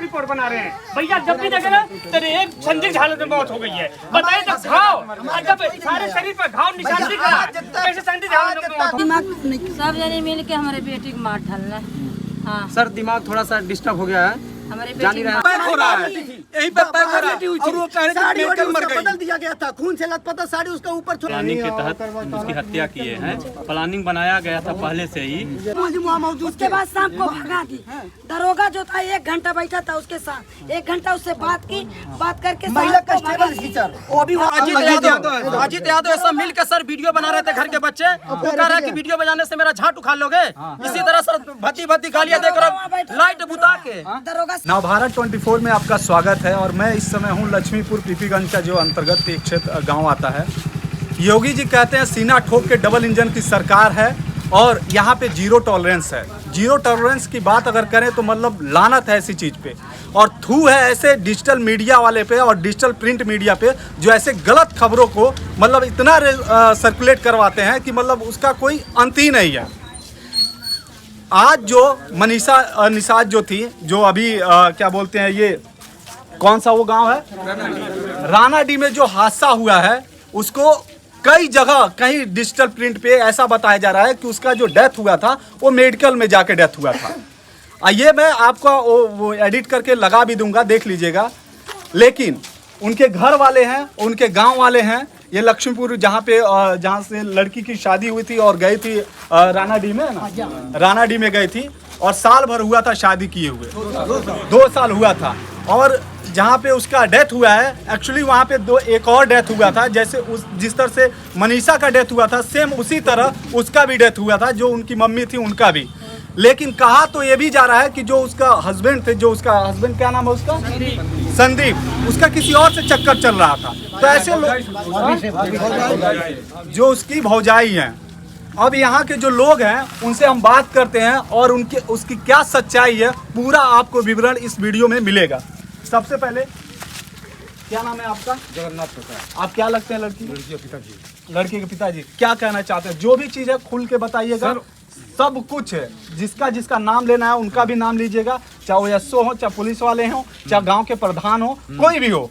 Report बना रहे हैं भैया। जब भी देखे ना तेरे एक संदिग्ध हालत में मौत हो गई है। बताइए जब घाव जब सारे शरीर पर घाव निशान दिख रहा है कैसे संदिग्ध हालत में मौत हो? सब जने मिल के हमारे बेटी को मार डालना। हाँ सर दिमाग थोड़ा सा डिस्टर्ब हो गया है, हमारे जान ही बेटी रहे हैं। पैर हो रहा है, यहीं पे पैर हो रहा है और वो कह रहे हैं कि मेडिकल मर गई। बदल दिया गया था, खून से लथपथ साड़ी उसका ऊपर प्लानिंग के तहत उसकी हत्या किए हैं। प्लानिंग बनाया गया था पहले से ही। उसके बाद शाम को भगा दी। दरोगा जो था 1 घंटा बैठा था उसके साथ, 1 घंटा उससे बात की, बात करके महिला कांस्टेबल टीचर वो भी अजीत यादव ऐसा मिल के सर वीडियो बना रहे थे घर के बच्चे। वो कह रहा है कि वीडियो बजाने से मेरा झाट उखाड़ लोगे। इसी तरह सर भद्दी गालियां देकर लाइट बुता के। दरोगा नवभारत 24 में आपका स्वागत है और मैं इस समय हूं लक्ष्मीपुर पीपीगंज का जो अंतर्गत एक क्षेत्र गांव आता है। योगी जी कहते हैं सीना ठोक के डबल इंजन की सरकार है और यहाँ पे जीरो टॉलरेंस है। जीरो टॉलरेंस की बात अगर करें तो मतलब लानत है ऐसी चीज़ पे और थू है ऐसे डिजिटल मीडिया वाले पे और डिजिटल प्रिंट मीडिया पे जो ऐसे गलत खबरों को मतलब इतना सर्कुलेट करवाते हैं कि मतलब उसका कोई अंत ही नहीं है। आज जो मनीषा निषाद जो थी, जो अभी क्या बोलते हैं, ये कौन सा वो गांव है रानाडी में जो हादसा हुआ है, उसको कई जगह कहीं डिजिटल प्रिंट पे ऐसा बताया जा रहा है कि उसका जो डेथ हुआ था वो मेडिकल में जाके डेथ हुआ था। ये मैं आपको वो एडिट करके लगा भी दूंगा, देख लीजिएगा। लेकिन उनके घर वाले हैं, उनके गांव वाले हैं, ये लक्ष्मीपुर जहाँ से लड़की की शादी हुई थी और गई थी रानाडी में ना, रानाडी में गई थी और साल भर हुआ था शादी किए हुए, 2 साल हुआ था। और जहाँ पे उसका डेथ हुआ है, एक्चुअली वहाँ पे एक और डेथ हुआ था, जैसे जिस तरह से मनीषा का डेथ हुआ था सेम उसी तरह उसका भी डेथ हुआ था, जो उनकी मम्मी थी उनका भी। लेकिन कहा तो ये भी जा रहा है कि जो उसका हस्बैंड थे, जो उसका हस्बैंड क्या नाम है उसका, संदीप, उसका किसी और से चक्कर चल रहा था। तो ऐसे लोग जो उसकी भौजाई हैं, अब यहाँ के जो लोग हैं उनसे हम बात करते हैं और उसकी क्या सच्चाई है पूरा आपको विवरण इस वीडियो में मिलेगा। सबसे पहले क्या नाम है आपका? जगन्नाथ प्रसाद। आप क्या लगते हैं लड़की के पिताजी? लड़की के पिताजी। क्या कहना चाहते हैं? जो भी चीज़ है खुल के बताइएगा, सब कुछ है। जिसका नाम लेना है उनका भी नाम लीजिएगा, चाहे वो एसओ हो, चाहे पुलिस वाले हो, चाहे गांव के प्रधान हो, कोई भी हो,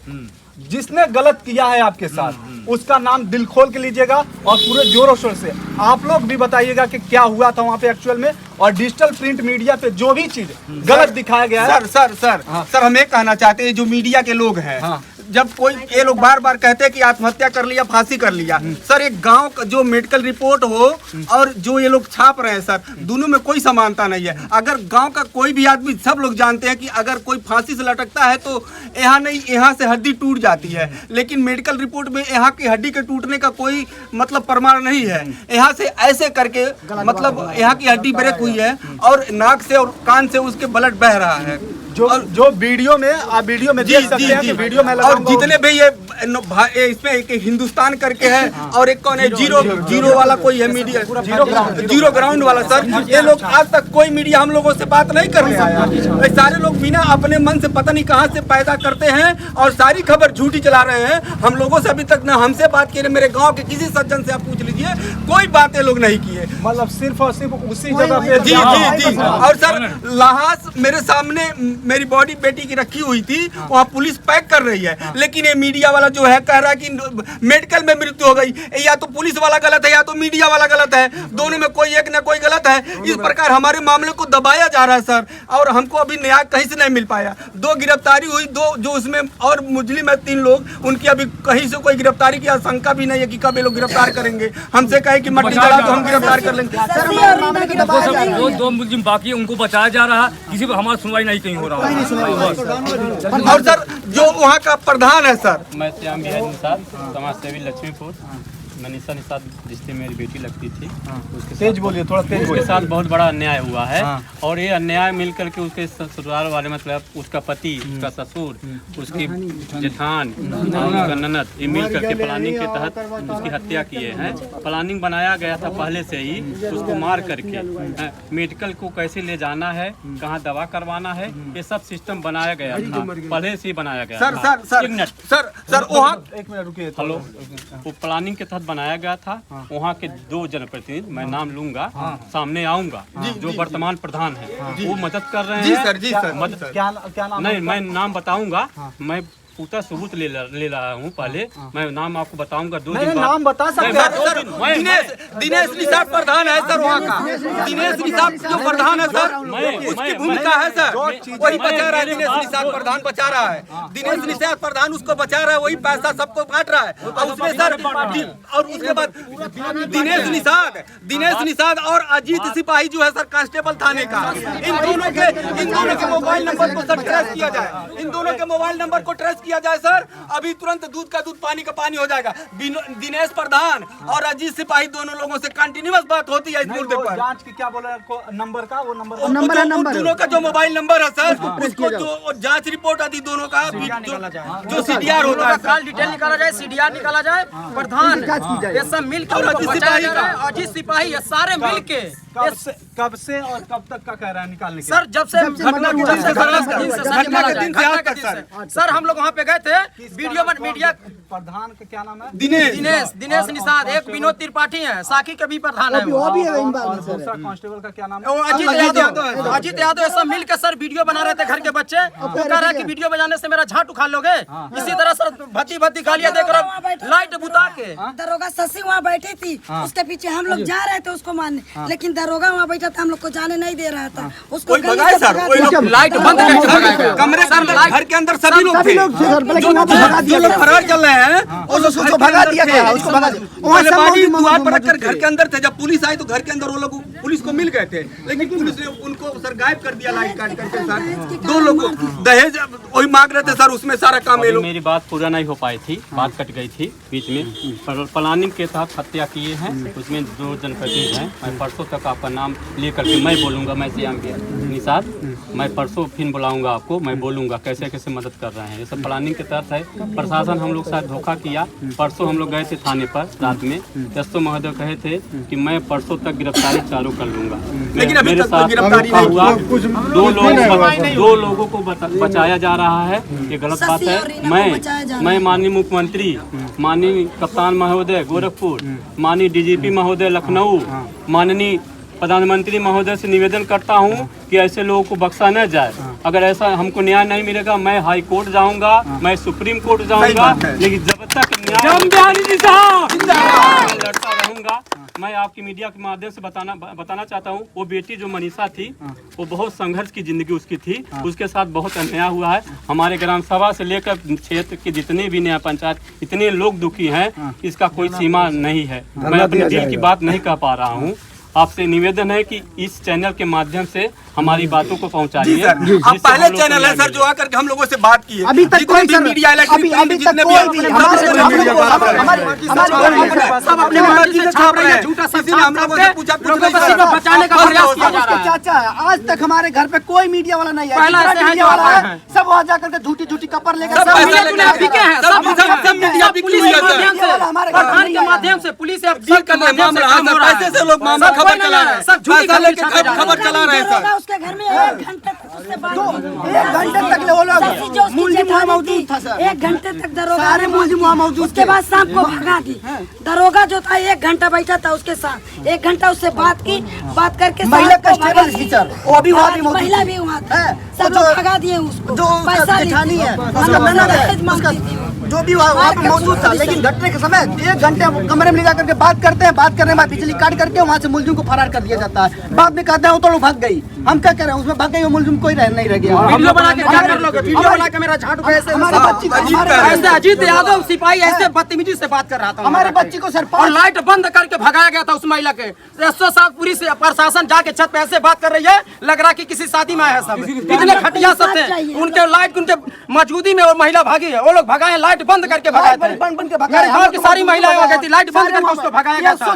जिसने गलत किया है आपके साथ उसका नाम दिल खोल के लीजिएगा और पूरे जोरों शोर से आप लोग भी बताइएगा कि क्या हुआ था वहाँ पे एक्चुअल में। और डिजिटल प्रिंट मीडिया पे जो भी चीज गलत दिखाया गया है, सर हम ये कहना चाहते हैं, जो मीडिया के लोग हैं, जब कोई ये लोग बार बार कहते हैं कि आत्महत्या कर लिया, फांसी कर लिया, सर एक गांव का जो मेडिकल रिपोर्ट हो और जो ये लोग छाप रहे हैं सर, दोनों में कोई समानता नहीं है। अगर गांव का कोई भी आदमी, सब लोग जानते हैं कि अगर कोई फांसी से लटकता है तो यहाँ नहीं, यहाँ से हड्डी टूट जाती है, लेकिन मेडिकल रिपोर्ट में यहाँ की हड्डी के टूटने का कोई मतलब प्रमाण नहीं है। यहाँ से ऐसे करके मतलब यहाँ की हड्डी ब्रेक हुई है और नाक से और कान से उसके ब्लड बह रहा है। जो वीडियो में आप वीडियो में देख सकते हैं कि वीडियो में और जितने भी ये इसमें एक हिंदुस्तान करके है और एक कौन है जीरो वाला कोई है मीडिया, जीरो ग्राउंड वाला, सर ये लोग आज तक कोई मीडिया हम लोगों से बात नहीं कर रहा है। सारे लोग बिना अपने मन से पता नहीं कहां से पैदा करते हैं और सारी खबर झूठी चला रहे हैं। हम लोगों से अभी तक ना हमसे बात किए, मेरे गाँव के किसी सज्जन से आप पूछ लीजिए, कोई बात ये लोग नहीं किए। मतलब सिर्फ और सिर्फ उसी जगह पे। जी। और सर लाश मेरे सामने मेरी बॉडी बेटी की रखी हुई थी, वहाँ पुलिस पैक कर रही है, लेकिन ये मीडिया वाला जो है कह रहा है कि मेडिकल में मृत्यु हो गई। या तो पुलिस वाला गलत है या तो मीडिया वाला गलत है, दोनों में कोई एक न कोई गलत है। इस प्रकार हमारे मामले को दबाया जा रहा है सर, और हमको अभी न्याय कहीं से नहीं मिल पाया। 2 गिरफ्तारी हुई, 2 जो उसमें और मुजरिम है 3 लोग, उनकी अभी कहीं से कोई गिरफ्तारी की आशंका भी नहीं है कि कब ये लोग गिरफ्तार करेंगे। हमसे कहे कि मट्टी जला तो हम गिरफ्तार कर लेंगे। दो मुजरिम बाकी है, उनको बचाया जा रहा है, किसी पर हमारी सुनवाई नहीं कहीं हो रहा है। और सर जो वहाँ का प्रधान है सर, मैं श्याम बिहारी निषाद, समाज सेवी लक्ष्मीपुर। मनीषा निषाद जिससे मेरी बेटी लगती थी, उसके तेज बोलिए, थोड़ा तेज बोलिए। उसके साथ बहुत बड़ा अन्याय हुआ है। और ये अन्याय मिल करके उसके ससुराल वाले, मतलब उसका पति, उसका ससुर, उसकी जेठान, उसका ननद, ये मिल करके प्लानिंग के तहत उसकी हत्या किए हैं। प्लानिंग बनाया गया था पहले से ही, उसको मार करके मेडिकल को कैसे ले जाना है, कहाँ दवा करवाना है, ये सब सिस्टम बनाया गया था, पहले से ही बनाया गया। सर वहाँ एक मिनट रुकिए। हेलो, वो प्लानिंग के तहत बनाया गया था वहाँ के 2 जनप्रतिनिधि, मैं नाम लूंगा, सामने आऊंगा, जो वर्तमान प्रधान है वो मदद कर रहे हैं। जी सर, जी सर। मदद क्या नाम? नहीं, मैं नाम बताऊंगा, मैं पूरा सबूत ले रहा हूँ। पहले मैं नाम आपको बताऊंगा 2 दिन बाद। नाम बता सकते हैं सर, दिनेश निषाद प्रधान है सर वहाँ का। दिनेश निषाद जो प्रधान है सर, उसकी भूमिका है सर, वही बचा रहा है। दिनेश निषाद प्रधान बचा रहा है, दिनेश निषाद प्रधान उसको बचा रहा है, वही पैसा सबको बांट रहा है। और उसमें सर और उसके बाद दिनेश निषाद और अजीत सिपाही जो है सर कांस्टेबल थाने का, इन दोनों के मोबाइल नंबर को सर ट्रेस किया जाए, इन दोनों के मोबाइल नंबर को ट्रेस किया जाए सर, अभी तुरंत दूध का दूध पानी का पानी हो जाएगा। दिनेश प्रधान और अजीत सिपाही दोनों लोगों से कंटिन्यूअस बात होती है इस मुद्दे पर। जांच की क्या बोला नंबर का? वो नंबर दोनों का जो मोबाइल नंबर है सर, उसको जो जांच रिपोर्ट आदि दोनों का जो सीडीआर होता है, कॉल डिटेल निकाला जाए, सीडीआर निकाला जाए, प्रधान ये सब मिलकर अजीत सिपाही ये सारे मिलके कब से और कब तक का कह रहा है निकालने के? सर जब से घटना के दिन से सर हम लोग वहाँ पे गए थे, वीडियो मीडिया। प्रधान का क्या नाम है? दिनेश निषाद, एक विनोद त्रिपाठी है, साकी के भी प्रधान है, वो भी है इन बार में और सर। दूसरा कांस्टेबल का क्या नाम है? वो अजीत यादव सब मिलकर सर वीडियो बना रहे थे घर के बच्चे। वो कह रहा है कि वीडियो बनाने से मेरा झाट उखाड़ लोगे। इसी तरह सर भद्दी गालियां देकर लाइट बुता के। दरोगा शशि वहाँ बैठी थी, उसके पीछे हम लोग जा रहे थे उसको मारने, लेकिन दरोगा वहाँ बैठा था, हम लोग को जाने नहीं दे रहा था। उसको भगाए सर, लाइट बंद करके भगाया। कमरे घर के अंदर सभी लोग थे, जो लोग फरार चल रहे हैं उसको भगा दिया गया, उसको भगा दिया। द्वार पर रखकर घर के अंदर थे। जब पुलिस आई तो घर के अंदर वो लोग पुलिस को मिल गए थे, लेकिन पुलिस ने उनको सर गायब कर दिया लाइट काट करके। सर 2 लोग दहेज वही मांग रहे थे सर, उसमें सारा काम ये लोग। मेरी बात पूरा नहीं हो पाई थी, बात कट गई थी बीच में। प्लानिंग के तहत हत्या किए हैं, उसमें 2 जनप्रतिनिधि हैं। मैं परसों तक आपका नाम लेकर के मैं बोलूँगा, मैं श्याम निषाद, मैं परसों फिर बुलाऊंगा आपको, मैं बोलूँगा कैसे कैसे मदद कर रहे हैं। ये सब प्लानिंग के तहत है। प्रशासन हम लोग साथ धोखा किया। परसों हम लोग गए थे थाने पर रात में, एसओ महोदय कहे थे कि मैं परसों तक गिरफ्तारी चालू कर लूंगा, लेकिन अभी मेरे तक साथ गिरफ्तारी धोखा नहीं हुआ। 2 लोगों को बचाया जा रहा है, ये गलत बात है। मैं माननीय मुख्यमंत्री, माननीय कप्तान महोदय गोरखपुर, माननीय डीजीपी महोदय लखनऊ, माननीय प्रधानमंत्री महोदय से निवेदन करता हूं कि ऐसे लोगों को बख्शा न जाए। अगर ऐसा हमको न्याय नहीं मिलेगा, मैं हाई कोर्ट जाऊंगा, मैं सुप्रीम कोर्ट जाऊंगा, लेकिन जब तक न्याय लड़ता रहूंगा। मैं आपकी मीडिया के माध्यम से बताना चाहता हूं, वो बेटी जो मनीषा थी, वो बहुत संघर्ष की जिंदगी उसकी थी, उसके साथ बहुत अन्याय हुआ है। हमारे ग्राम सभा से लेकर क्षेत्र के जितने भी न्याय पंचायत, इतने लोग दुखी हैं, इसका कोई सीमा नहीं है। मैं अपने दिल की बात नहीं कह पा रहा हूँ। आपसे निवेदन है कि इस चैनल के माध्यम से हमारी बातों को पहुंचाइए। अब पहले चैनल है सर जो आकर के हम लोगों से बात की है। अभी तक कोई सर मीडिया अभी तक कोई सब अपने मर्जी से छाप रहे हैं, झूठा सब हम लोगों से पूछा कुछ नहीं सर, बचाने का प्रयास किया जा रहा है। चाचा आज तक हमारे घर पे कोई मीडिया वाला नहीं है, मीडिया वाला है सब वहाँ जाकर के झूठी कपर लेकर सब मीडिया बिकी हुई है सर। हमारे प्रधान के माध्यम से पुलिस के माध्यम से लोग मामला खबर चला रहे हैं, सब पैसा लेके खबर चला रहे हैं सर। उसके घर में 1 घंटे तक उससे बात की। 1 घंटे तक वो लोग मुलजिम वहाँ मौजूद था सर। 1 घंटे तक दरोगा सारे मुलजिम वहाँ मौजूद उसके बाद शाम को भगा दी। दरोगा जो था 1 घंटा बैठा था उसके साथ, 1 घंटा उससे बात की, बात करके महिला कांस्टेबल टीचर वो भी वहाँ भी मौजूद, महिला भी वहाँ था, सब जो भगा दिए उसको। जो पैसा जेठानी है उसका उसका जो भी वहाँ पे मौजूद था, लेकिन घटने के समय 1 घंटे कमरे में ले जाकर के बात करते हैं, बात करने के बाद बिजली काट करके वहाँ से मुलजिम को फरार कर दिया जाता है। बाद में कहते हैं वो तो लोग भाग गई, हम क्या कह रहे हैं उसमें भाग गई, वो मुलजिम कोई नहीं रह गया। वीडियो बना के क्या कर लोगे? वीडियो बना के मेरा झाड़ू कैसे? ऐसे अजीत यादव सिपाही ऐसे बदतमीजी से बात कर रहा था हमारे बच्ची को सर और लाइट बंद करके भगाया गया था उस महिला के। 107 पुलिस प्रशासन जाके छत पे ऐसे बात कर रही है, लग रहा कि किसी शादी में आया है सब। इतने खटिया सब थे, उनके लाइट उनके मौजूदी में वो महिला भागी है, वो लोग भगाए, लाइट बंद करके भगाए थे। मेरे गाँव की सारी महिलाएं आ गई थी, लाइट बंद करके उसको भगाया गया था।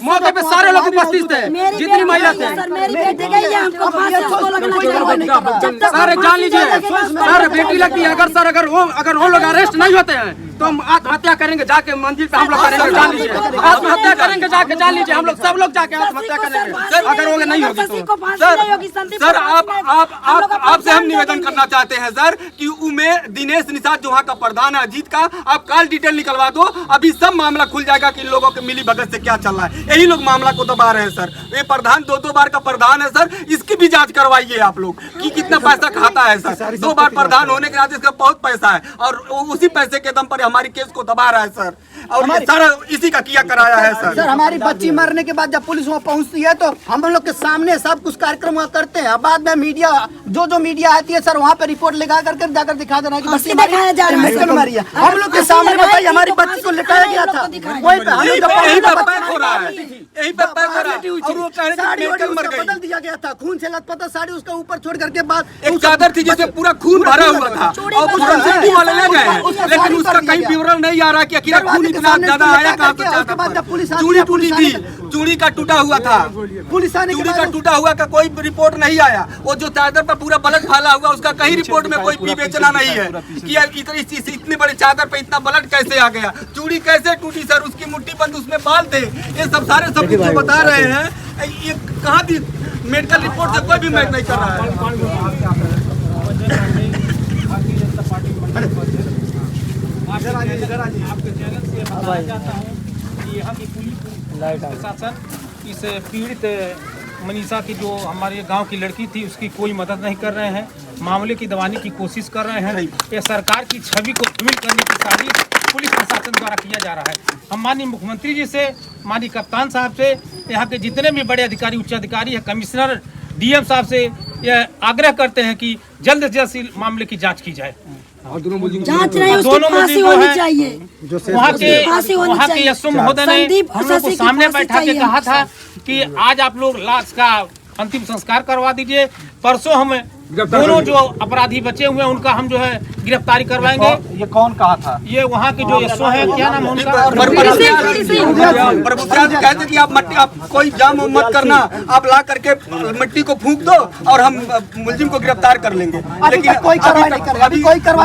मौके पे सारे लोग उपस्थित थे, जितनी महिला थे। मेरी बेटी गई है, हमको फांसी उसको लगना चाहिए। सर जान लीजिए सर, बेटी लगती है अगर वो लोग अरेस्ट नहीं होते हैं तो हम आत्महत्या करेंगे जाके मंदिर पे हम लोग करेंगे, जान लीजिए आत्महत्या करेंगे जाके, जान लीजिए हम लोग सब लोग जाके आत्महत्या करेंगे अगर वो नहीं होगी तो। सर आपसे हम निवेदन करना चाहते हैं सर कि उमेश दिनेश निषाद जो वहाँ का प्रधान है अजीत का, आप कॉल डिटेल निकलवा दो, अभी सब मामला खुल जाएगा कि इन लोगों के मिली भगत से क्या चल रहा है। यही लोग मामला को दबा रहे हैं सर। ये प्रधान 2 बार का प्रधान है सर, इसकी भी जांच करवाइए आप लोग कि कितना पैसा खाता है सर। 2 बार प्रधान होने के नाते इसका बहुत पैसा है और उसी पैसे के दम पर हमारी केस को दबा रहा है सर, और ये सारा इसी का किया कराया है सर। सर हमारी बच्ची मरने के बाद जब पुलिस वहाँ पहुँचती है तो हम लोग के सामने सब कुछ कार्यक्रम वहाँ करते हैं, बाद में मीडिया जो मीडिया आती है सर वहाँ पे रिपोर्ट लगा करके जाकर दिखा देना है कि बच्ची मरी है। हम लोग के सामने बताइए हमारी बच्ची को लिटाया गया था, वहीं पे यही पे पैक हो रहा है, यही पे पैक हो रहा है और वो कह रहे हैं कि मेडिकल मर गई। बदल दिया गया था, खून से लथपथ साड़ी उसका ऊपर छोड़ करके बाद एक चादर थी जिससे पूरा खून भरा हुआ था और उसको सिटी वाले ले गए, लेकिन उसका कहीं विवरण नहीं आ रहा कि आखिर खून इतना ज्यादा आया कहाँ से ज्यादा। चूड़ी टूटी थी, चूड़ी का टूटा हुआ था, पुलिस आने चूड़ी का टूटा हुआ का कोई रिपोर्ट नहीं आया। वो जो चादर पर पूरा ब्लड फैला हुआ उसका कहीं रिपोर्ट में कोई विवेचना नहीं है कि इतनी बड़ी चादर पे इतना ब्लड कैसे आ गया, चूड़ी कैसे टूटी सर, उसकी मुट्ठी बंद, उसमें बाल थे, ये सब सारे सब कुछ बता रहे हैं। ये कहाँ भी मेडिकल रिपोर्ट से कोई भी मैच नहीं कर रहा है। आपके चैनल से बताना चाहता हूँ कि यहाँ की पुलिस प्रशासन इस पीड़ित मनीषा की जो हमारे गांव की लड़की थी उसकी कोई मदद नहीं कर रहे हैं, मामले की दबाने की कोशिश कर रहे हैं। ये सरकार की छवि को धूमिल करने की साजिश पुलिस प्रशासन द्वारा किया जा रहा है। हम माननीय मुख्यमंत्री जी से, माननीय कप्तान साहब से, यहाँ के जितने भी बड़े अधिकारी, उच्च अधिकारी है, कमिश्नर, डीएम साहब से यह आग्रह करते हैं कि जल्द से जल्द इस मामले की जांच की जाए। जांच नहीं, उसकी फांसी होनी चाहिए। वहाँ के यशो महोदय ने हम लोग को सामने बैठा के कहा था कि आज आप लोग लाश का अंतिम संस्कार करवा दीजिए, परसों हम दोनों जो अपराधी बचे हुए हैं उनका हम जो है गिरफ्तारी करवाएंगे। ये कौन कहा था? ये वहाँ के जो यशो है, क्या नाम है उनका? प्रभुराज कहते कि आप कोई जाम मत करना, आप ला करके मिट्टी को फूंक दो और हम मुलजिम को गिरफ्तार कर लेंगे। लेकिन कोई कार्रवाई नहीं कर रहे।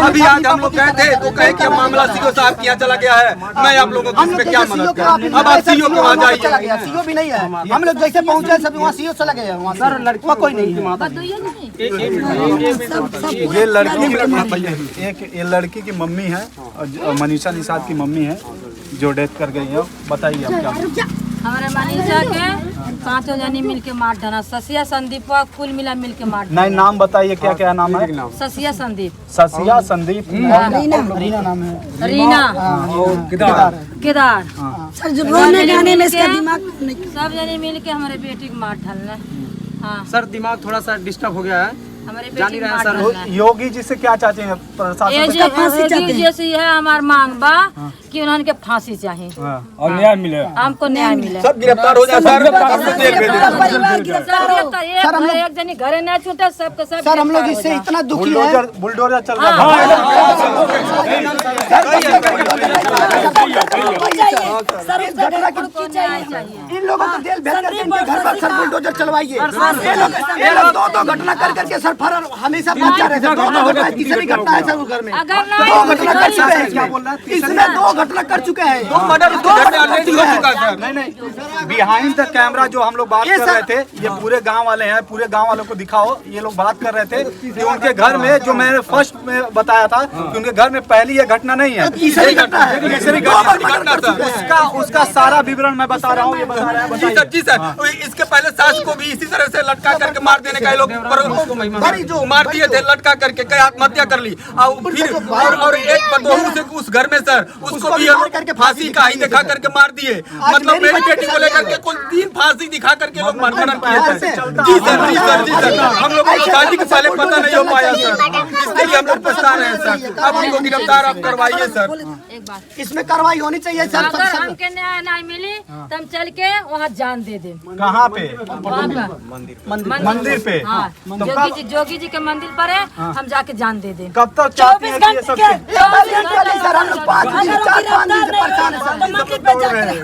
अभी आज हम लोग गए थे तो कहे कि मामला सीओ साहब के यहाँ चला गया है, मैं आप लोगों को इसमें क्या मदद करूं। अब आप सीओ के वहाँ जाइए। सीओ भी नहीं है, हम लोग जैसे पहुँचे सब वहाँ सीओ चला गया, वहाँ सर लड़का कोई नहीं है। ये लड़की की मम्मी है, मनीषा निषाद की मम्मी है जो डेथ कर गई है। बताइए आप क्या? हमारे मनीषा के 5 जनी मिल के मार डाला, ससिया संदीप कुल मिला मिल के मार। नहीं, नाम बताइए क्या क्या नाम है? ससिया संदीप, ससिया संदीप, रीना नाम है, रीना, केदार, रोने गाने में इसका दिमाग सब जने मिल के हमारे बेटी को मार डालना। हाँ सर दिमाग थोड़ा सा डिस्टर्ब हो गया है, हमारे जान ही बेटी रहे हैं सर। डालना। योगी जी से क्या चाहते हैं प्रशासन? जैसे है हमार मांग बा कि उन्होंने के फांसी चाहिए और न्याय मिले, हमको न्याय मिले। सब गिरफ्तार हो जाए सर, एक जनी घरे नहीं छूटे, सबके सब। सर हम लोग इससे इतना दुखी है, बुलडोजर चल रहा है। इन लोगों को जेल भेज करके इनके घर पर सर बुलडोजर चलवाइए। ये लोग दो घटना कर करके सर फरार हमेशा बचा रहे हैं। 2 घटना तीसरी घटना है सर वो घर में, 2 घटना कर चुके हैं, इसमें 2 घटना कर चुके हैं, 2 मर्डर, 2 ऑलरेडी हो चुका है सर। नहीं, बिहाइंड द कैमरा जो हम लोग बात कर रहे थे, ये पूरे गांव वाले हैं, पूरे गांव वालों को दिखाओ। ये लोग बात कर रहे थे कि उनके घर में, जो मैंने फर्स्ट में बताया था कि उनके घर में पहली ये घटना नहीं है, तीसरी घटना है, तीसरी घटना। उसका सारा विवरण मैं बता रहा हूँ, ये बता रहे हैं। जी सर, इसके पहले सास को भी इसी तरह से लटका करके मार देने का लोग जो मार दिए थे, लटका करके कई आत्महत्या कर ली। और एक बदबू से उस घर में सर उसको भी फांसी का ही दिखा करके मार दिए। मतलब मेरी बेटी को लेकर के कुल 3 फांसी दिखा करके लोग मर्डर किए थे। जी सर, जी सर, जी सर, हम लोग को शादी के पहले पता नहीं हो पाया सर, इसके लिए हम लोग पछता रहे हैं सर। अब उनको गिरफ्तार आप करवाइए सर। इसमें कार्रवाई होनी होनी चाहिए सर। अगर हमके न्याय नहीं मिली तो हम चल के वहाँ जान दे दे। कहाँ पे? मंदिर पे? हाँ, जोगी जी के मंदिर पर है, हम जाके जान दे दे। कब तक चाहते हैं कि ये सब सर हम लोग 4-5 दिन से परेशान है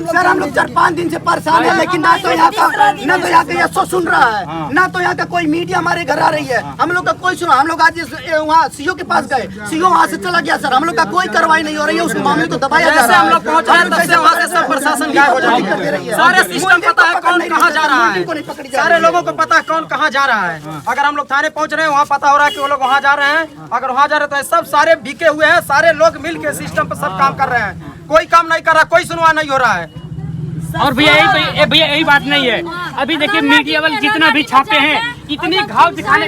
सर। हम लोग 4-5 दिन से परेशान है, लेकिन ना तो यहाँ का यशो सुन रहा है, ना तो यहाँ का कोई मीडिया हमारे घर आ रही है। हम लोग का कोई सुना, हम लोग आज वहाँ सीओ के पास गए, सीओ वहाँ से चला गया सर। हम लोग का कोई कार्रवाई नहीं हो रही है, उस मामले को दबाया जा रहा है। हम लोग पहुँच रहे तब से वहाँ से सब प्रशासन गायब हो जाती है। सारे सिस्टम पता है कौन कहाँ जा रहा है, सारे लोगों को पता है कौन कहाँ जा रहा है। अगर हम लोग थाने पहुँच रहे हैं, वहाँ पता हो रहा है कि वो लोग वहाँ जा रहे हैं। अगर वहाँ जा रहे हैं तो सब सारे बिके हुए हैं, सारे लोग मिल के सिस्टम पर सब काम कर रहे हैं। कोई काम नहीं कर रहा, कोई सुनवाई नहीं हो रहा है। और भैया यही बात नहीं है। अभी देखिए मीडिया वाले जितना भी छापे हैं, इतनी घाव दिखाने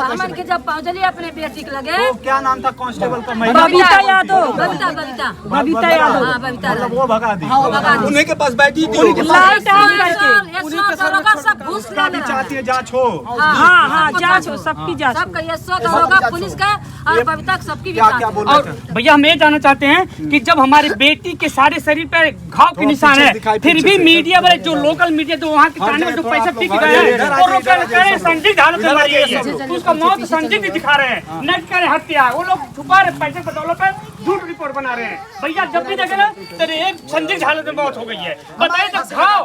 हमन के जब पहुँचली अपने बेटी के लगे। तो क्या नाम था कांस्टेबल का? बबीता यादव। बबीता यादव। हाँ, बबीता यादव। वो भगा दी। उन्हीं के पास बैठी थी। सब घूस ले चाहती है जांच हो। हाँ, जांच हो, सबकी जांच। सबका ये 100 दरोगा पुलिस का और बबीता सबकी भी जांच। और भैया हम ये जानना चाहते हैं कि जब हमारी बेटी के सारे शरीर पे घाव के निशान है, फिर भी मीडिया वाले जो लोकल मीडिया जो वहाँ के थाने में जो पैसा बिक रहे हैं और लोग कह रहे हैं संदिग्ध हालत में मरी गई है, तो उसका मौत संदिग्ध दिखा रहे हैं, न कह रहे हत्या। वो लोग छुपा रहे पैसे बदौलत पे झूठ रिपोर्ट बना रहे हैं। भैया जब भी देखे ना तेरे एक संदिग्ध हालत में मौत हो गई है। बताइए तो घाव,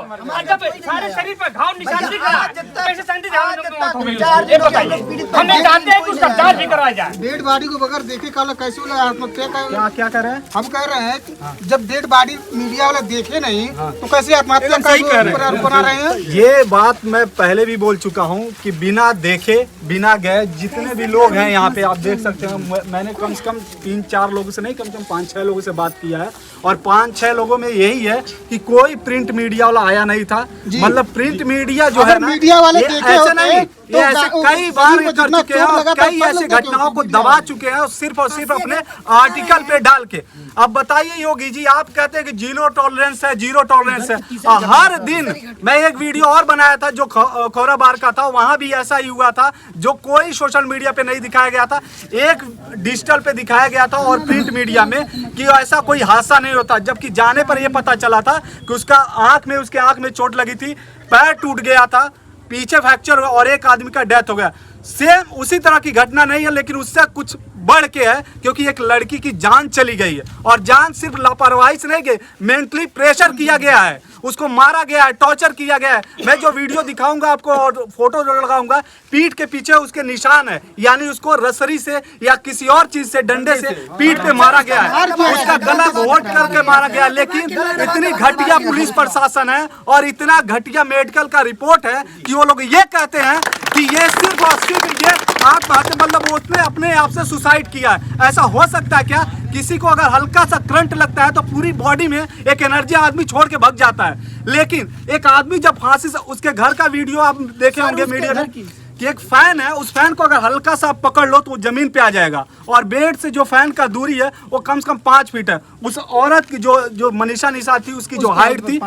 जब सारे शरीर पर घाव निशान दिख रहा है, कैसे संदिग्ध हालत में मौत हो गई है? ये बताइए। हम ये जानते हैं कि उसका जांच भी करवाया जाए। डेड बॉडी को बगैर देखे काला कैसे बोला आत्महत्या का? क्या कर रहे हैं? हम कह रहे हैं कि जब डेड बॉडी मीडिया वाले देखे नहीं तो कैसे आत्महत्या बना रहे हैं? ये बात मैं पहले भी बोल चुका हूँ कि बिना देखे बिना गए जितने भी लोग हैं यहाँ पे आप देख सकते हैं। मैंने कम से कम 3-4 लोगों से नहीं, कम से कम 5-6 लोगों से बात किया है और 5-6 लोगों में यही है कि कोई प्रिंट मीडिया वाला आया नहीं था। मतलब प्रिंट मीडिया जो है ना, मीडिया वाले देखे ऐसे होते नहीं, ये ऐसे कई बार ये कर चुके हैं, कई ऐसी लगा घटनाओं को दबा चुके हैं सिर्फ और सिर्फ अपने आर्टिकल पे डाल के। अब बताइए योगी जी, आप कहते हैं कि जीरो टॉलरेंस है, जीरो टॉलरेंस है। हर दिन मैं एक वीडियो और बनाया था जो खोराबार का था, वहां भी ऐसा ही हुआ था, जो कोई सोशल मीडिया पे नहीं दिखाया गया था, एक डिजिटल पे दिखाया गया था और प्रिंट मीडिया में कि ऐसा कोई हादसा नहीं होता। जबकि जाने पर यह पता चला था कि उसके आंख में चोट लगी थी, पैर टूट गया था, पीछे फ्रैक्चर हुआ और एक आदमी का डेथ हो गया। सेम उसी तरह की घटना नहीं है, लेकिन उससे कुछ बढ़ के है, क्योंकि एक लड़की की जान चली गई है और जान सिर्फ लापरवाही से नहीं गई, मेंटली प्रेशर किया गया है, उसको मारा गया है, टॉर्चर किया गया है। मैं जो वीडियो दिखाऊंगा आपको और फोटो लगाऊंगा, पीठ के पीछे उसके निशान है, यानी उसको रसरी से या किसी और चीज से, डंडे से पीठ पे मारा गया है, उसका गला घोट करके मारा गया। लेकिन इतनी घटिया पुलिस प्रशासन है और इतना घटिया मेडिकल का रिपोर्ट है कि वो लोग ये कहते हैं कि ये सिर्फ और सिर्फ ये आत्महत्या, मतलब उसने अपने आप से सुसाइड किया है। ऐसा हो सकता है क्या? किसी को अगर हल्का सा करंट लगता है तो पूरी बॉडी में एक एनर्जी आदमी छोड़ के भाग जाता है, लेकिन एक आदमी जब फांसी से, उसके घर का वीडियो आप देखे होंगे मीडिया में कि एक फैन है, उस फैन को अगर हल्का सा पकड़ लो तो वो जमीन पे आ जाएगा और बेड से जो फैन का दूरी है वो कम से कम 5 फीट है। उस औरत की जो मनीषा निशा थी, उसकी जो हाइट थी,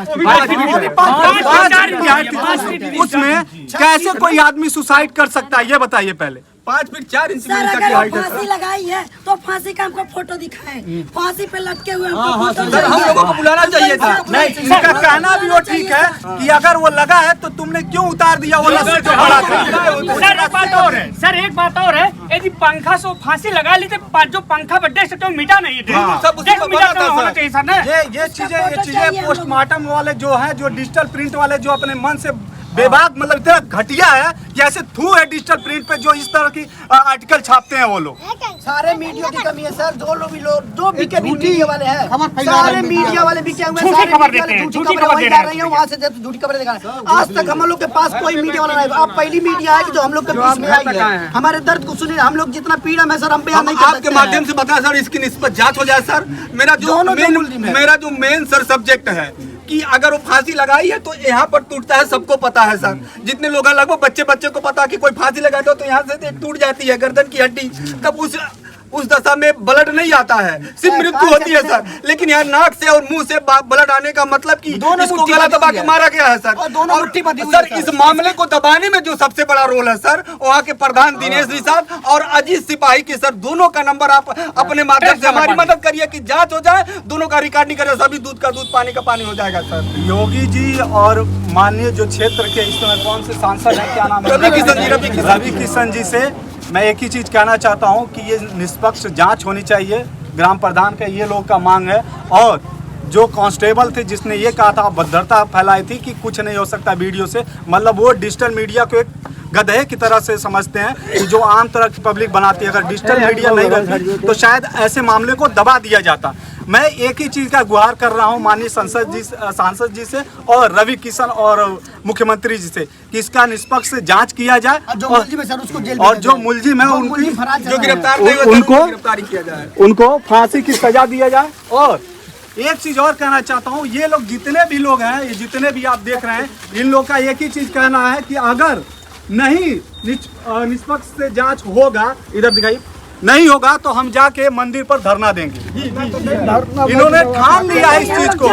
उसमें कैसे कोई आदमी सुसाइड कर सकता है, ये बताइए पहले। 5 फीट 4 इंच सर अगर फांसी लगाई है तो फांसी का हमको फोटो दिखाएं, फांसी पे लटके हुए हमको फोटो सर हम लोगों को बुलाना चाहिए था। नहीं, इनका कहना भी वो ठीक है कि अगर वो लगा है तो तुमने क्यों उतार दिया वो रस्सी जो बड़ा था। सर एक बात और है, सर एक बात और है, यदि पंखा से फांसी लगा ली तो जो पंखा बड्डे से तो मिटा नहीं थे, सब उसी पर बना था होना चाहिए सर ना। ये चीजें पोस्टमार्टम वाले जो है, जो डिजिटल प्रिंट वाले जो अपने मन से बेबाक, मतलब इतना घटिया है कि ऐसे थू है डिजिटल प्रिंट पे जो इस तरह की आर्टिकल छापते हैं वो लोग। सारे मीडिया की कमी है सर, जो बिके मीडिया वाले हैं, सारे मीडिया वाले बिके हुए हैं, झूठी खबर देते हैं, झूठी खबर दे रहे हैं, वहाँ से झूठी खबरें दिखा रहे हैं। आज तक हम लोग के पास कोई मीडिया वाला नहीं, आप पहली मीडिया है कि जो हम लोग के बीच में आई है। हमारे दर्द को सुनिए, हम लोग जितना पीड़ा में सर हम बयान नहीं कर सकते। आपके माध्यम से बताया सर, इसकी निस्बत जांच हो जाए सर। मेरा जो मेन सर सब्जेक्ट है कि अगर वो फांसी लगाई है तो यहाँ पर टूटता है, सबको पता है सर। जितने लोग लगभग बच्चे को पता है कि कोई फांसी लगाता है तो यहाँ से टूट जाती है गर्दन की हड्डी। तब उस उस दशा में ब्लड नहीं आता है, सिर्फ मृत्यु होती है सर। लेकिन यहाँ नाक से और मुंह से ब्लड आने का मतलब कि इसको गला दबा के मारा गया है सर। और सर इस मामले को दबाने में जो सबसे बड़ा रोल है सर, वहाँ के प्रधान दिनेश जी साहब और अजीत सिपाही के सर, दोनों का नंबर आप अपने माध्यम से हमारी मदद करिए कि जांच हो जाए, दोनों का रिकॉर्ड नहीं करे, सभी दूध का दूध पानी का पानी हो जाएगा सर। योगी जी और माननीय जो क्षेत्र के इस समय कौन से सांसद हैं, क्या नाम है, रवि किशन जी से मैं एक ही चीज कहना चाहता हूं कि ये निष्पक्ष जांच होनी चाहिए। ग्राम प्रधान का ये लोग का मांग है। और जो कांस्टेबल थे जिसने ये कहा था, अभद्रता फैलाई थी कि कुछ नहीं हो सकता वीडियो से, मतलब वो डिजिटल मीडिया को एक गधे की तरह से समझते हैं कि जो आम तरह की पब्लिक बनाती है। अगर डिजिटल मीडिया नहीं रहती तो शायद ऐसे मामले को दबा दिया जाता। मैं एक ही चीज़ का गुहार कर रहा हूं माननीय सांसद जी से और रवि किशन और मुख्यमंत्री जी से कि इसका निष्पक्ष जांच किया जाए और जो मुलजिम है उनकी जो गिरफ्तार उनको गिरफ्तारी किया जाए, उनको फांसी की सजा दिया जाए। और एक चीज और कहना चाहता हूं, ये लोग जितने भी लोग हैं, ये जितने भी आप देख रहे हैं, इन लोग का एक ही चीज कहना है कि अगर नहीं निष्पक्ष से जांच होगा, इधर दिखाइए, नहीं होगा तो हम जाके मंदिर पर धरना देंगे। इन्होंने ठान लिया है इस चीज को।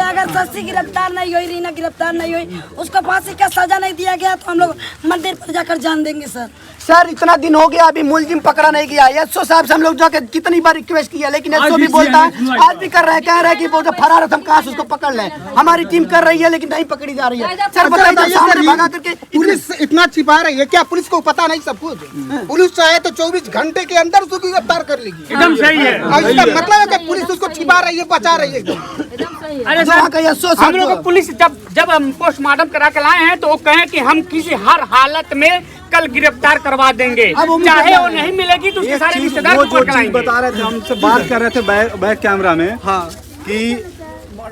अगर शशि गिरफ्तार नहीं हुई, रीना गिरफ्तार नहीं हुई, उसको फांसी का सजा नहीं दिया गया तो हम लोग मंदिर पर जाकर जान देंगे सर। सर इतना दिन हो गया, अभी मुलजिम पकड़ा नहीं गया। एसओ साहब से हम लोग जाके कितनी बार रिक्वेस्ट किया, लेकिन एसओ भी बोलता है, आज भी कर रहे हैं, कह रहे हैं कि वो जो फरार है हम कहाँ से उसको पकड़ लें। हमारी टीम कर रही है लेकिन नहीं पकड़ी जा रही है। सर बताइए, सामने भगा करके पुलिस इतना छिपा रही है, क्या पुलिस को पता नहीं सब कुछ? पुलिस चाहे तो 24 घंटे के अंदर उसको गिरफ्तार कर लेगी। एकदम सही है। इसका मतलब है कि पुलिस उसको छिपा रही है, बचा रही है एकदम। अरे सर, हम लोग को पुलिस जब हम पोस्टमार्टम करा के लाए हैं तो वो कहें कि हम किसी हर हालत में कल गिरफ्तार करवा देंगे, चाहे वो नहीं मिलेगी तो उसके सारे रिश्तेदार वो जो चीज बता रहे थे, हमसे बात कर रहे थे बैक कैमरा में, हाँ, कि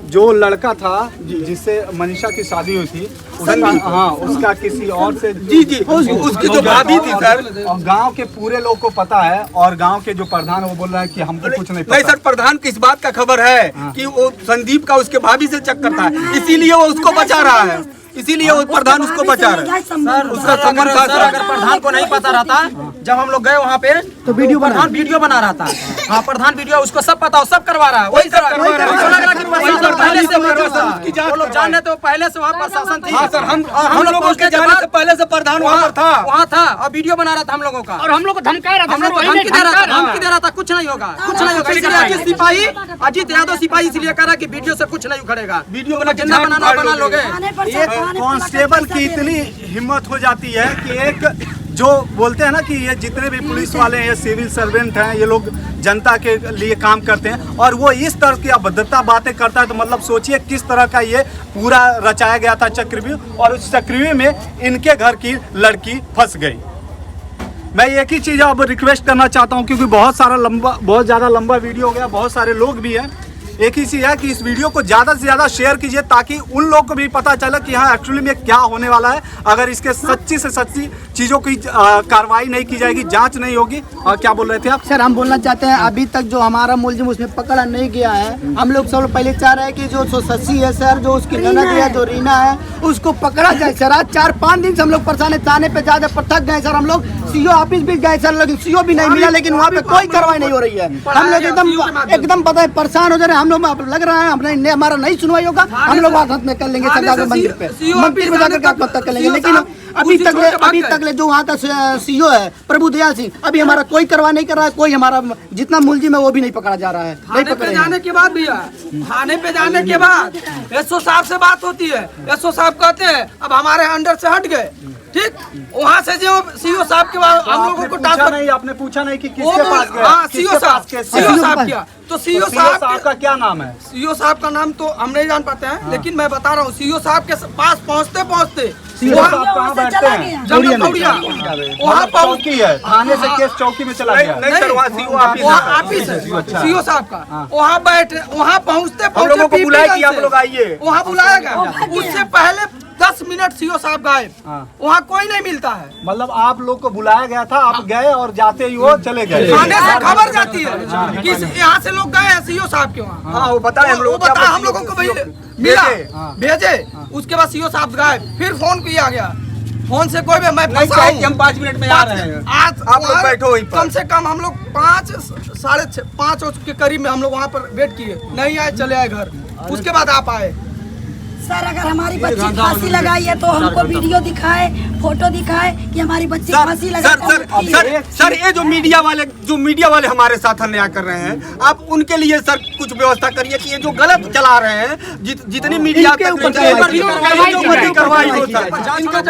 जो लड़का था जिससे मनीषा की शादी हुई थी, उसका किसी और से उसकी जो भाभी थी सर, और गांव के पूरे लोग को पता है, और गांव के जो प्रधान वो बोल रहे हैं कि हमको कुछ नहीं पता। नहीं सर, प्रधान को इस बात का खबर है कि वो संदीप का उसके भाभी से चक्कर था, इसीलिए वो उसको बचा रहा है, इसीलिए वो प्रधान उसको बचा रहा है। उसका संबंध था। अगर प्रधान को नहीं पता रहता, जब हम लोग गए वहाँ पे तो प्रधान वीडियो बना रहा था। हाँ, प्रधान वीडियो उसको सब पता, सब करवा रहा है, वही करवा रहा है। पहले से वो लोग जान रहे थे, पहले से वहाँ प्रशासन थी। सर हम लोगों के जाने से पहले से प्रधान वहाँ था और वीडियो बना रहा था हम लोगों का, और हम लोग को धमका रहा था, हम लोग को धमकी दे रहा था, कुछ नहीं होगा, कुछ नहीं होगा। इसलिए अजीत यादव सिपाही इसलिए कह रहा कि वीडियो से कुछ नहीं उखड़ेगा, वीडियो बना लोगे। कांस्टेबल की इतनी हिम्मत हो जाती है कि एक जो बोलते हैं ना कि ये जितने भी पुलिस वाले हैं, ये सिविल सर्वेंट हैं, ये लोग जनता के लिए काम करते हैं, और वो इस तरह की अभद्रता बातें करता है, तो मतलब सोचिए किस तरह का ये पूरा रचाया गया था चक्रव्यूह, और उस चक्रव्यूह में इनके घर की लड़की फंस गई। मैं एक ही चीज़ अब रिक्वेस्ट करना चाहता हूँ, क्योंकि बहुत ज़्यादा लंबा वीडियो हो गया, बहुत सारे लोग भी हैं। एक ही चीज़ है कि इस वीडियो को ज़्यादा से ज़्यादा शेयर कीजिए, ताकि उन लोगों को भी पता चले कि हाँ एक्चुअली में क्या होने वाला है। अगर इसके सच्ची से सच्ची चीज़ों की कार्रवाई नहीं की जाएगी, जांच नहीं होगी। और क्या बोल रहे थे आप? सर हम बोलना चाहते हैं, अभी तक जो हमारा मुलजिम उसमें पकड़ा नहीं गया है। हम लोग सब पहले चाह रहे हैं कि जो शशि है सर, जो उसकी ननद है, जो रीना है, उसको पकड़ा जाए सर। आज 4-5 दिन से हम लोग परेशान है, थाने पे जाने पर थक गए सर। हम लोग सीओ ऑफिस भी गए सर, लेकिन सीओ भी नहीं मिला, लेकिन वहाँ पे कोई कार्रवाई नहीं हो रही है। हम लोग एकदम पता है परेशान हो जा रहे हैं। हम लोग लग रहा है हमारा नहीं सुनवाई होगा, हम लोग आत्महत्या में कर लेंगे सरकार मंदिर में जाकर आत्महत्या कर लेंगे। लेकिन अभी तक जो वहाँ का सीओ है प्रभु दयाल सिंह, अभी हमारा कोई कार्रवाई नहीं कर रहा है। कोई हमारा जितना मुलजिम है वो भी नहीं पकड़ा जा रहा है। थाने पे जाने के बाद भैया, थाने पे जाने के बाद एसओ साहब से बात होती है, एसओ साहब कहते हैं अब हमारे अंडर से हट गए, ठीक, वहाँ से जो सीओ साहब के बाद हम लोगों को ट्रांसफर नहीं, आपने पूछा नहीं कि किसके पास गए? हाँ, सीओ साहब किया। तो सीओ साहब का क्या नाम है? सीओ साहब का नाम तो हम नहीं जान पाते हैं, लेकिन मैं बता रहा हूँ, सीओ साहब के पास पहुँचते कहाँ बैठते हैं? वहाँ चौकी है, थाने से केस चौकी में चला गया। नहीं सर, वहाँ ऑफिस है सीओ साहब का। वहाँ बैठे, वहाँ पहुँचते बुलाया कि आप लोग आइए, वहाँ बुलाया गया। उससे पहले 10 मिनट सीओ साहब गायब, वहाँ कोई नहीं मिलता है। मतलब आप लोग को बुलाया गया था, आप गए और जाते ही वो चले गए। थाने से खबर जाती है कि यहाँ से लोग गए हैं सीओ साहब के वहाँ। हाँ, वो बताया हम लोगों को मिला, भेजे। उसके बाद सीओ साहब गायब, फिर फोन किया गया फोन से कोई भी मैं नहीं फंसा चाहिए हूँ। कि हम 5 मिनट में आ रहे हैं। आज आप लोग बैठो वहीं पर। कम से कम हम लोग 5 के करीब में हम लोग वहाँ पर वेट किए, नहीं आए, चले आए घर। उसके बाद आप आए। सर अगर हमारी बच्ची फांसी लगाई है तो हमको वीडियो दिखाए, फोटो दिखाए कि हमारी बच्ची फांसी लगाई। सर ये जो मीडिया वाले हमारे साथ अन्याय कर रहे हैं, आप उनके लिए सर कुछ व्यवस्था करिए कि ये जो गलत चला रहे हैं, जितनी मीडिया कार्रवाई हो सर, इनका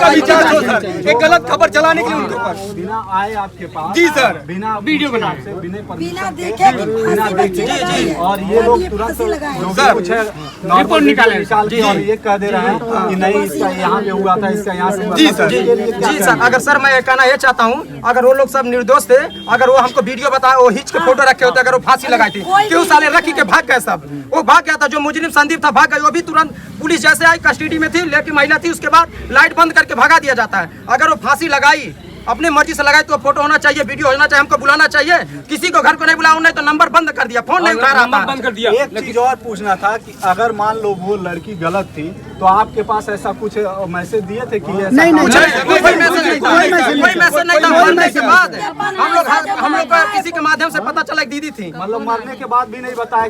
भी जांच हो सर, एक गलत खबर चलाने के लिए उनके ऊपर बिना आए आपके पास, जी सर, बिना वीडियो बना बिना देखे कि फांसी बच्ची लगाई है और ये लोग तुरंत जो कुछ है रिपोर्ट निकाले और ये कह दे रहे हैं कि नहीं इसका यहाँ पे हुआ था, इसका यहाँ से। जी सर, जी सर, अगर सर मैं कहना ये चाहता हूँ, अगर वो लोग सब निर्दोष थे, अगर वो हमको वीडियो बताए, वो हिच के फोटो रखे होते, अगर वो फांसी लगाई थी, क्यों साले रखी के भाग गए सब? वो भाग गया था, जो मुजरिम संदीप था भाग गया, वो भी तुरंत पुलिस जैसे आई कस्टडी में थी, लेकिन महिला थी, उसके बाद लाइट बंद करके भगा दिया जाता है। अगर वो फांसी लगाई, अपने मर्जी से लगाई, तो फोटो होना चाहिए, वीडियो होना चाहिए, हमको बुलाना चाहिए। किसी को घर को नहीं बुलाया, नहीं तो नंबर बंद कर दिया, फोन नहीं उठा रहा था। बंद कर दिया। एक चीज और पूछना था कि अगर मान लो वो लड़की गलत थी तो आपके पास ऐसा कुछ मैसेज दिए थे कि ऐसा कोई मैसेज नहीं था। मरने के बाद हम लोग का किसी के माध्यम से पता चला, एक दीदी थी, मतलब मरने के बाद भी नहीं बताया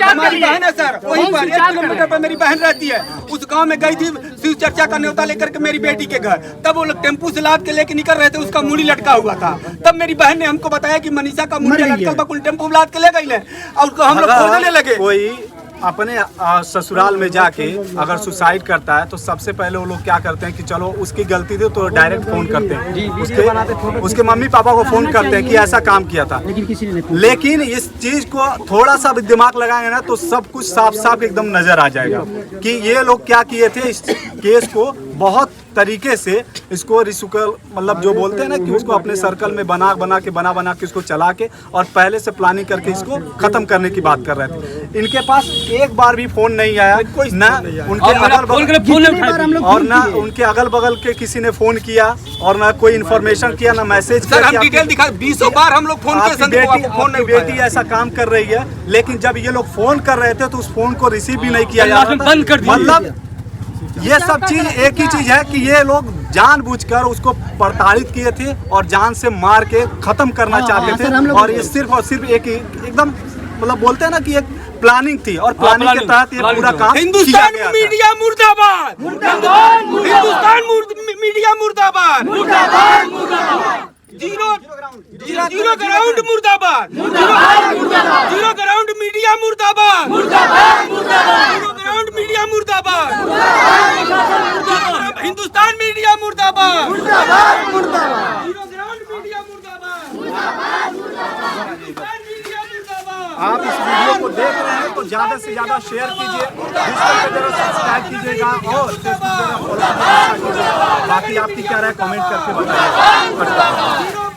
हमारी बहन है सर, वहीं पर 1 किलोमीटर पर मेरी बहन रहती है, उस गांव में गई थी शिव चर्चा का न्योता लेकर के मेरी बेटी के घर, तब वो लोग टेम्पू से लाद के लेके निकल रहे थे, उसका मुड़ी लटका हुआ था, तब मेरी बहन ने हमको बताया कि मनीषा का मुड़ी लटका हुआ, टेम्पू लाद के ले गई और उसको हम लोग खोजने लगे। कोई अपने ससुराल में जाके अगर सुसाइड करता है तो सबसे पहले वो लोग क्या करते हैं कि चलो उसकी गलती थी तो डायरेक्ट फोन करते हैं, उसके मम्मी पापा को फोन करते हैं कि ऐसा काम किया था, लेकिन इस चीज को थोड़ा सा भी दिमाग लगाएंगे ना तो सब कुछ साफ साफ एकदम नजर आ जाएगा कि ये लोग क्या किए थे। इस केस को बहुत तरीके से इसको रिसुकल मतलब जो बोलते हैं ना कि उसको अपने सर्कल में बना के उसको चला के और पहले से प्लानिंग करके इसको खत्म करने की बात कर रहे थे। इनके पास एक बार भी फोन नहीं आया, ना उनके अगल बगल और ना उनके अगल बगल के किसी ने फोन किया और ना कोई इन्फॉर्मेशन किया, ना मैसेज सर हम डिटेल दिखा, 20 बार हम लोग फोन किए, बेटी ऐसा काम कर रही है, लेकिन जब ये लोग फोन कर रहे थे तो उस फोन को रिसीव भी नहीं किया जा रहा था। बंद कर दिया। मतलब ये सब चीज एक ही चीज है कि ये लोग जानबूझकर उसको प्रताड़ित किए थे और जान से मार के खत्म करना चाहते थे, और ये सिर्फ और सिर्फ एक एकदम मतलब बोलते हैं ना कि एक प्लानिंग थी और प्लानिंग के तहत ये पूरा काम हिंदुस्तान मीडिया मुर्दाबाद, हिंदुस्तान मीडिया मुर्दाबाद, जीरो ग्राउंड मुर्दाबाद, जीरो ग्राउंड मीडिया मुर्दाबाद, जीरो ग्राउंड मीडिया मुर्दाबाद, हिंदुस्तान मीडिया मुर्दाबाद, जीरो ग्राउंड मीडिया मुर्दाबाद। आप इस वीडियो को देख रहे हैं तो ज्यादा से ज्यादा शेयर कीजिए, सब्सक्राइब कीजिएगा और फेसबुक पे फॉलो कीजिएगा। बाकी आपकी क्या राय कमेंट करके बताइए।